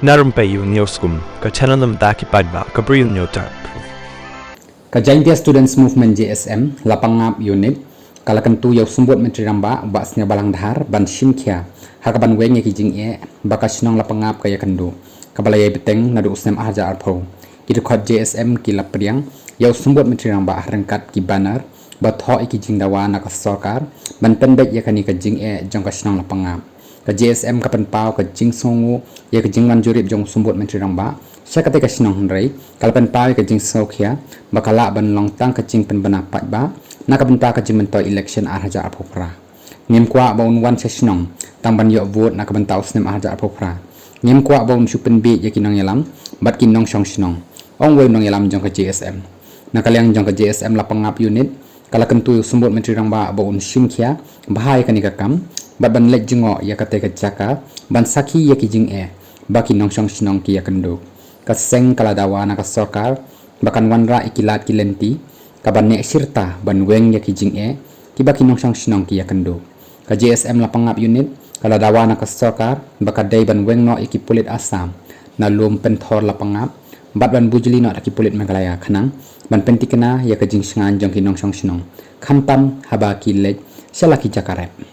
Narum payu nioskum, ka chananam daki padba, ka brill nyotar. Kajaintia Students Movement JSM lapangap unit kalakantu yaw sumbot menteri ramba basnya balang dahar ban shimkia hakaban weng ya kijing bakasnong lapangap kaya kandu kabalaya beteng nadu usnem ahja arpo itu khot JSM kilap priang yaw sumbot menteri ramba rengkat ki banar batho ikijing dawa nak sarkar ban pendek ya kani kajing jong kasnong lapangap ka JSM kapan pau ka jing songu ya kajing manjurip jong sumbot menteri ramba Syakate kasinong henry kalpan pau ka jing sokhia bakala ban long tang ka jing pen bana pat ba nakaban pa ka jing mentoi election arhaja apopra ngem kwa baun wan sesinong tang ban yo vote nakaban taus nem arhaja apopra ngem kwa baun supen bi yakinong yalam bat kinong song sinong ong we nong yalam jong ka JSM nakalyang jong ka JSM lapangap unit kalakentu sumbot menteri rangba baun simkhia bahai kanika kam bat ban lek jingo yakate ka jaka ban sakhi yakijing baki nong song sinong ki yakendo kaseng kaladawa na kasarkar bakan wanra ikilat kilenti kaban ne sirta ban weng ya kijing kibaki nong sang sinong ki yakendo ka JSM lapangap unit kaladawa na kasarkar bakadai ban weng no ikipulit asam na lum penthor lapangap bat ban bujuli no ikipulit Meghalaya khanang ban pentikena ya kajing sangan jong kinong sang sinong khampam haba ki lek salaki jakarep